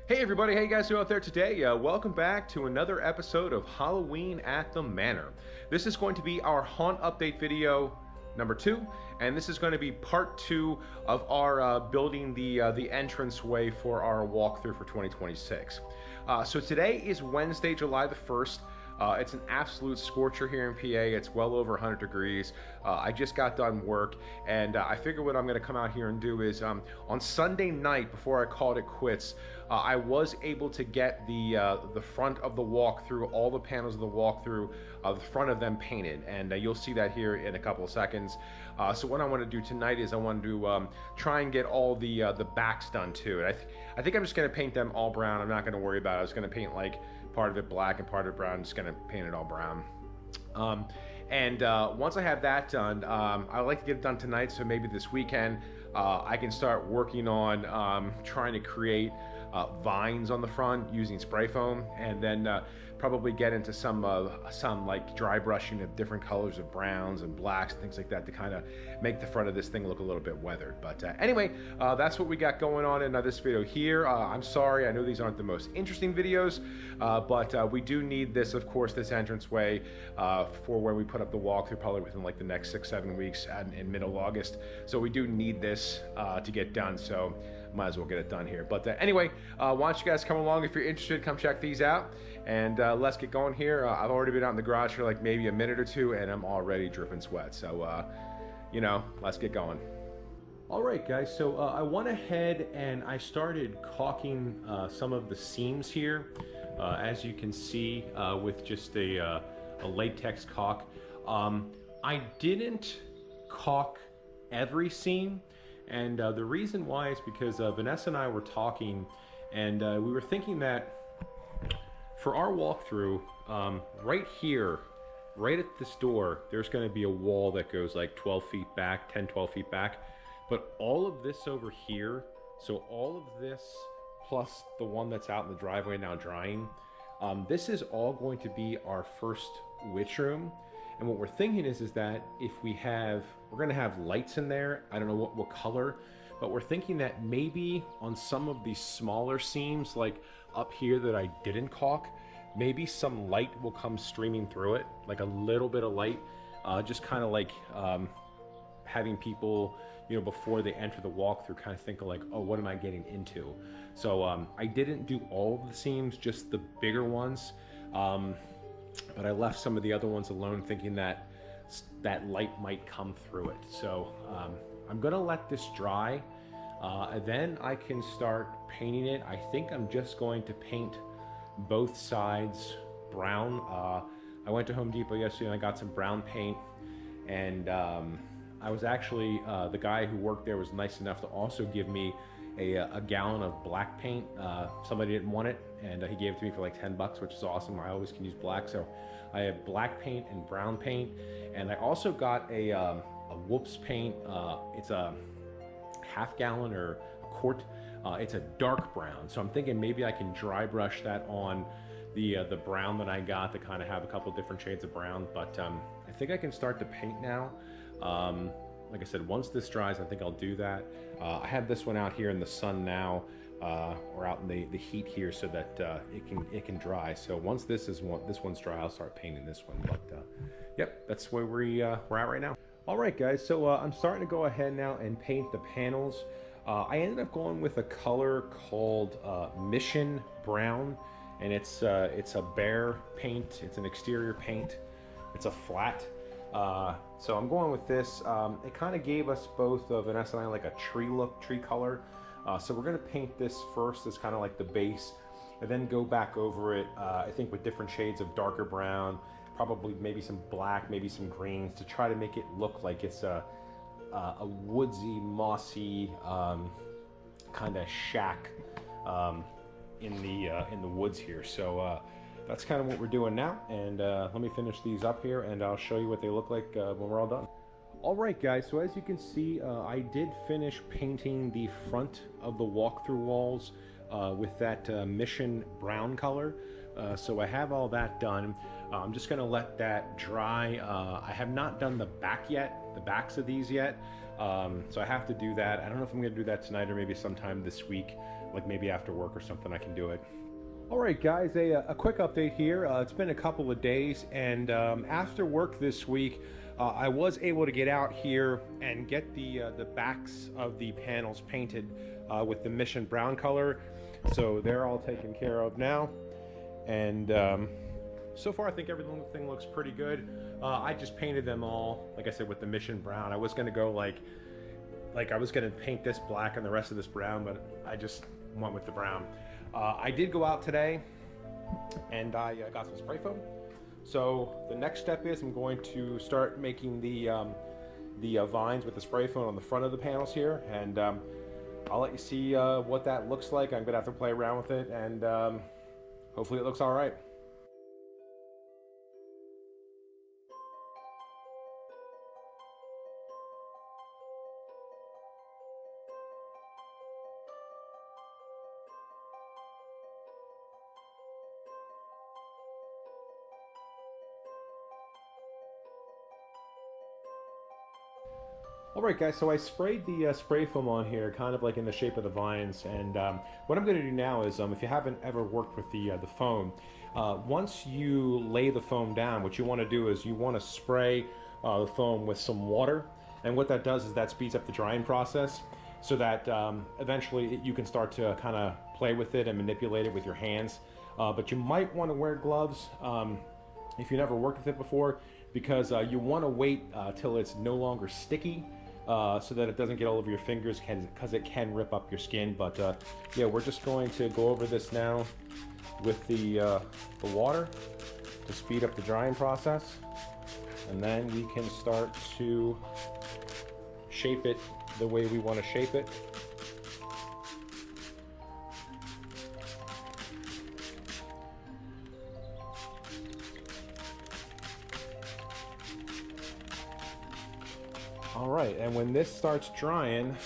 Hey everybody, how you guys doing out there today? Welcome back to another episode of Halloween at the Manor. This is going to be our haunt update video number 2, and this is going to be part 2 of our building the entranceway for our walkthrough for 2026. So today is Wednesday, July the 1st. It's an absolute scorcher here in PA. It's well over 100 degrees. I just got done work, and I figure what I'm going to come out here and do is on Sunday night, before I called it quits, I was able to get the front of the walkthrough, all the panels of the walkthrough, the front of them painted, and you'll see that here in a couple of seconds. So what I want to do tonight is I want to try and get all the backs done too. And I think I'm just going to paint them all brown. I'm not going to worry about it. I was going to paint like part of it black and part of it brown. I'm just going to paint it all brown. Once I have that done, I like to get it done tonight, so maybe this weekend I can start working on trying to create vines on the front using spray foam, and then probably get into some like dry brushing of different colors of browns and blacks and things like that to kind of make the front of this thing look a little bit weathered. But anyway, that's what we got going on in this video here. I'm sorry, I know these aren't the most interesting videos, but we do need this, of course, this entranceway for when we put up the walkthrough, probably within like the next 6-7 weeks in middle of August. So we do need this to get done, so might as well get it done here. But anyway, why don't you guys come along if you're interested, come check these out, and let's get going here. I've already been out in the garage for like maybe a minute or two, and I'm already dripping sweat, so you know, let's get going. All right, guys, so I went ahead and I started caulking some of the seams here, as you can see, with just a latex caulk. I didn't caulk every seam, and the reason why is because Vanessa and I were talking, and we were thinking that for our walkthrough, right here, right at this door, there's going to be a wall that goes like 12 feet back, 10, 12 feet back. But all of this over here, so all of this plus the one that's out in the driveway now drying, this is all going to be our first witch room. And what we're thinking is that if we're going to have lights in there, I don't know what color, but we're thinking that maybe on some of these smaller seams, like up here that I didn't caulk, maybe some light will come streaming through it, like a little bit of light, just kind of like having people, you know, before they enter the walkthrough, kind of think of like, oh, what am I getting into? So I didn't do all of the seams, just the bigger ones. But I left some of the other ones alone, thinking that that light might come through it. So I'm gonna let this dry, and then I can start painting it. I think I'm just going to paint both sides brown. I went to Home Depot yesterday and I got some brown paint, and I was actually, the guy who worked there was nice enough to also give me a gallon of black paint. Somebody didn't want it, and he gave it to me for like 10 bucks, which is awesome. I always can use black, so I have black paint and brown paint. And I also got a Whoops paint. It's a half gallon or a quart. It's a dark brown, so I'm thinking maybe I can dry brush that on the brown that I got to kind of have a couple different shades of brown. But I think I can start to paint now. Like I said, once this dries, I think I'll do that. I have this one out here in the sun now, or out in the heat here, so that it can dry. So once this one's dry, I'll start painting this one. But yep, that's where we're at right now. All right, guys. So I'm starting to go ahead now and paint the panels. I ended up going with a color called Mission Brown, and it's a bare paint. It's an exterior paint. It's a flat. So I'm going with this. It kind of gave us both, Vanessa and I, like a tree color. So we're going to paint this first as kind of like the base, and then go back over it, I think with different shades of darker brown, probably maybe some black, maybe some greens, to try to make it look like it's a woodsy, mossy kind of shack in the woods here. So that's kind of what we're doing now, and let me finish these up here and I'll show you what they look like when we're all done. All right, guys, so as you can see, I did finish painting the front of the walkthrough walls with that Mission Brown color. So I have all that done. I'm just gonna let that dry. I have not done the backs of these yet. So I have to do that. I don't know if I'm gonna do that tonight or maybe sometime this week. like maybe after work or something I can do it. All right, guys, a quick update here. It's been a couple of days, and after work this week, I was able to get out here and get the backs of the panels painted with the Mission Brown color. So they're all taken care of now, and so far I think everything looks pretty good. I just painted them all, like I said, with the Mission Brown. I was gonna go like I was gonna paint this black and the rest of this brown, but I just went with the brown. I did go out today and I got some spray foam. So the next step is I'm going to start making the vines with the spray foam on the front of the panels here, and I'll let you see what that looks like. I'm gonna have to play around with it, and hopefully it looks all right. Alright guys, so I sprayed the spray foam on here, kind of like in the shape of the vines, and what I'm going to do now is, if you haven't ever worked with the foam, once you lay the foam down, what you want to do is you want to spray the foam with some water, and what that does is that speeds up the drying process, so that eventually you can start to kind of play with it and manipulate it with your hands. But you might want to wear gloves if you never worked with it before, because you want to wait till it's no longer sticky, so that it doesn't get all over your fingers, because it can rip up your skin. But yeah, we're just going to go over this now with the water to speed up the drying process, and then we can start to shape it the way we want to shape it. All right, and when this starts drying,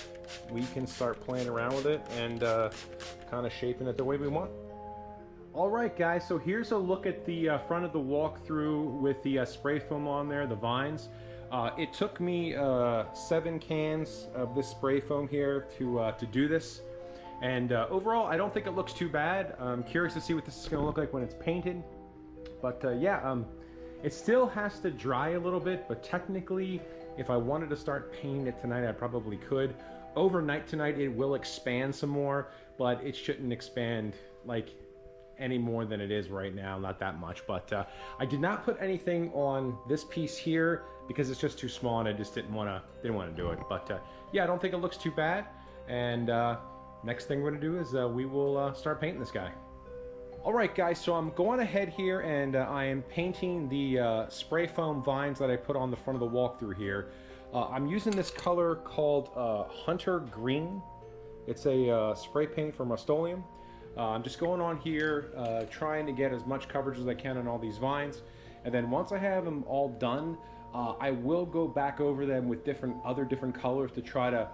we can start playing around with it and kind of shaping it the way we want. All right, guys, so here's a look at the front of the walkthrough with the spray foam on there, the vines. It took me 7 cans of this spray foam here to do this. And overall, I don't think it looks too bad. I'm curious to see what this is gonna look like when it's painted. But yeah, it still has to dry a little bit, but technically, if I wanted to start painting it tonight, I probably could. Overnight tonight, it will expand some more, but it shouldn't expand like any more than it is right now, not that much. But I did not put anything on this piece here because it's just too small, and I just didn't want to do it. But yeah, I don't think it looks too bad. And next thing we're gonna do is we will start painting this guy. All right, guys, so I'm going ahead here, and I am painting the spray foam vines that I put on the front of the walkthrough here. I'm using this color called Hunter Green. It's a spray paint from Rust-Oleum. I'm just going on here, trying to get as much coverage as I can on all these vines. And then once I have them all done, I will go back over them with other different colors to try to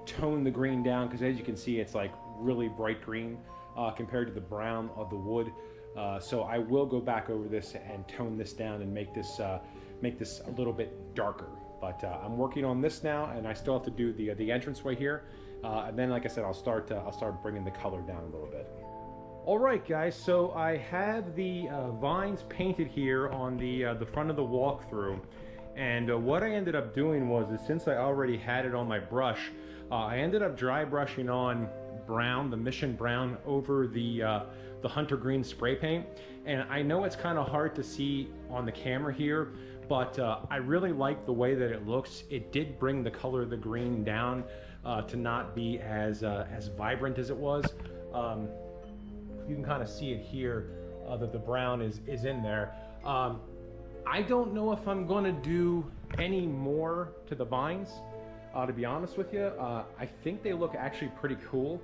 tone the green down, because as you can see, it's like really bright green. Compared to the brown of the wood. So I will go back over this and tone this down and make this a little bit darker. But I'm working on this now, and I still have to do the entranceway here. And then, like I said, I'll start bringing the color down a little bit. All right, guys, so I have the vines painted here on the front of the walkthrough. And what I ended up doing was, since I already had it on my brush, I ended up dry brushing on brown, the Mission Brown, over the Hunter Green spray paint. And I know it's kind of hard to see on the camera here, but I really like the way that it looks. It did bring the color of the green down to not be as vibrant as it was. You can kind of see it here that the brown is in there. I don't know if I'm going to do any more to the vines. To be honest with you, I think they look actually pretty cool.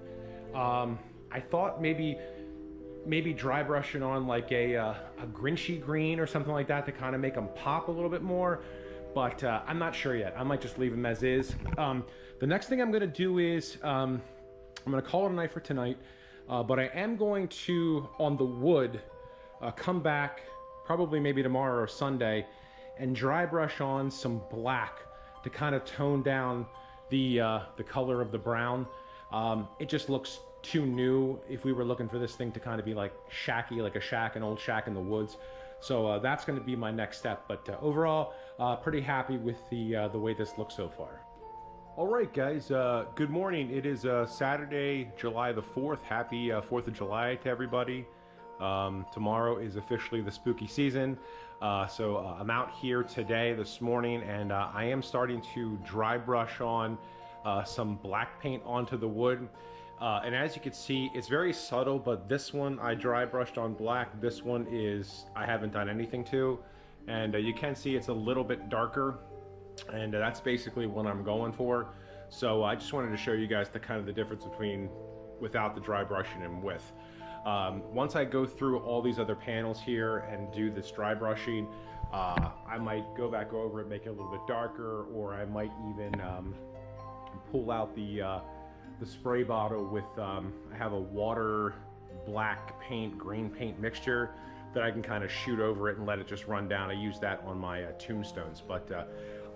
I thought maybe dry brushing on like a Grinchy green or something like that to kind of make them pop a little bit more, but I'm not sure yet. I might just leave them as is. The next thing I'm going to do is I'm going to call it a night for tonight, but I am going to, on the wood, come back probably maybe tomorrow or Sunday and dry brush on some black to kind of tone down the color of the brown. It just looks too new if we were looking for this thing to kind of be like shacky, like a shack, an old shack in the woods. So that's going to be my next step. But overall, pretty happy with the way this looks so far. All right, guys, good morning. It is Saturday, July the 4th. Happy 4th of July to everybody. Tomorrow is officially the spooky season. So I'm out here today, this morning, and I am starting to dry brush on some black paint onto the wood. And as you can see, it's very subtle, but this one I dry brushed on black. This one is, I haven't done anything to. And you can see it's a little bit darker. And that's basically what I'm going for. So I just wanted to show you guys the kind of the difference between without the dry brushing and with. Once I go through all these other panels here and do this dry brushing, I might go back over it, make it a little bit darker, or I might even pull out the spray bottle with, I have a water, black paint, green paint mixture that I can kind of shoot over it and let it just run down. I use that on my tombstones. But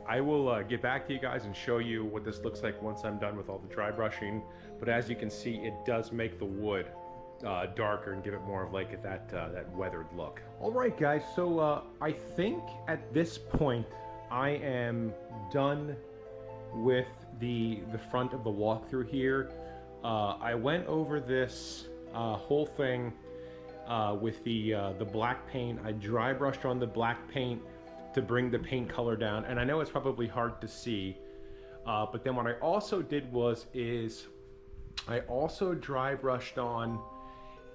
I will get back to you guys and show you what this looks like once I'm done with all the dry brushing. But as you can see, it does make the wood darker and give it more of like that weathered look. All right, guys, so I think at this point I am done with the front of the walkthrough here. I went over this whole thing with the black paint. I dry brushed on the black paint to bring the paint color down, and I know it's probably hard to see, but then what I also did is I also dry brushed on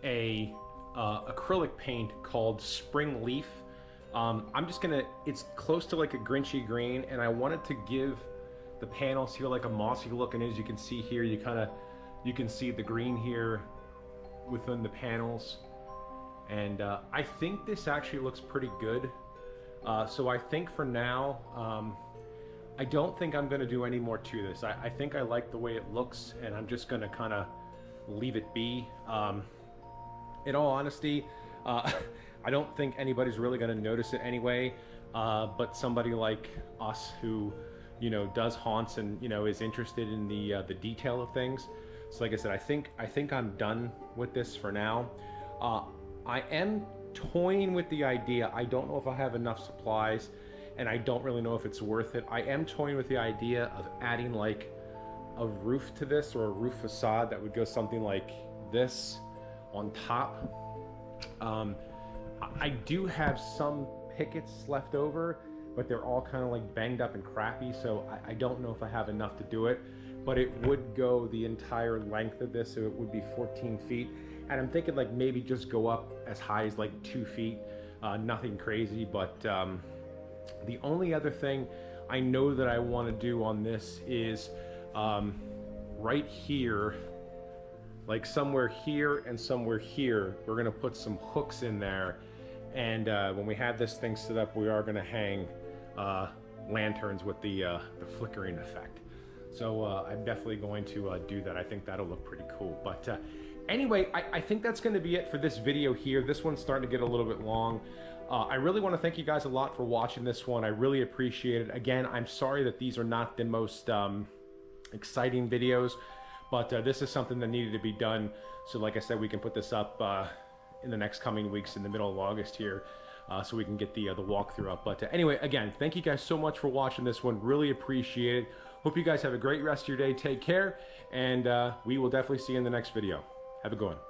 a acrylic paint called Spring Leaf. I'm just gonna, it's close to like a Grinchy green, and I wanted to give the panels here like a mossy look, and as you can see here, you can see the green here within the panels, and I think this actually looks pretty good. So I think for now, I don't think I'm going to do any more to this. I think I like the way it looks, and I'm just going to kind of leave it be. In all honesty, I don't think anybody's really going to notice it anyway, but somebody like us who, you know, does haunts and, you know, is interested in the detail of things. So like I said, I think I'm done with this for now. I am toying with the idea. I don't know if I have enough supplies, and I don't really know if it's worth it. I am toying with the idea of adding like a roof to this, or a roof facade that would go something like this on top. I do have some pickets left over, but they're all kind of like banged up and crappy, so I don't know if I have enough to do it, but it would go the entire length of this, so it would be 14 feet. And I'm thinking like maybe just go up as high as like 2 feet, nothing crazy. But the only other thing I know that I want to do on this is right here, like somewhere here and somewhere here, we're gonna put some hooks in there. And when we have this thing set up, we are gonna hang lanterns with the flickering effect. So I'm definitely going to do that. I think that'll look pretty cool. But anyway, I think that's going to be it for this video here. This one's starting to get a little bit long. I really want to thank you guys a lot for watching this one. I really appreciate it. Again, I'm sorry that these are not the most exciting videos, but this is something that needed to be done. So like I said, we can put this up in the next coming weeks in the middle of August here, so we can get the walkthrough up. But anyway, again, thank you guys so much for watching this one. Really appreciate it. Hope you guys have a great rest of your day. Take care, and we will definitely see you in the next video. Have a good one.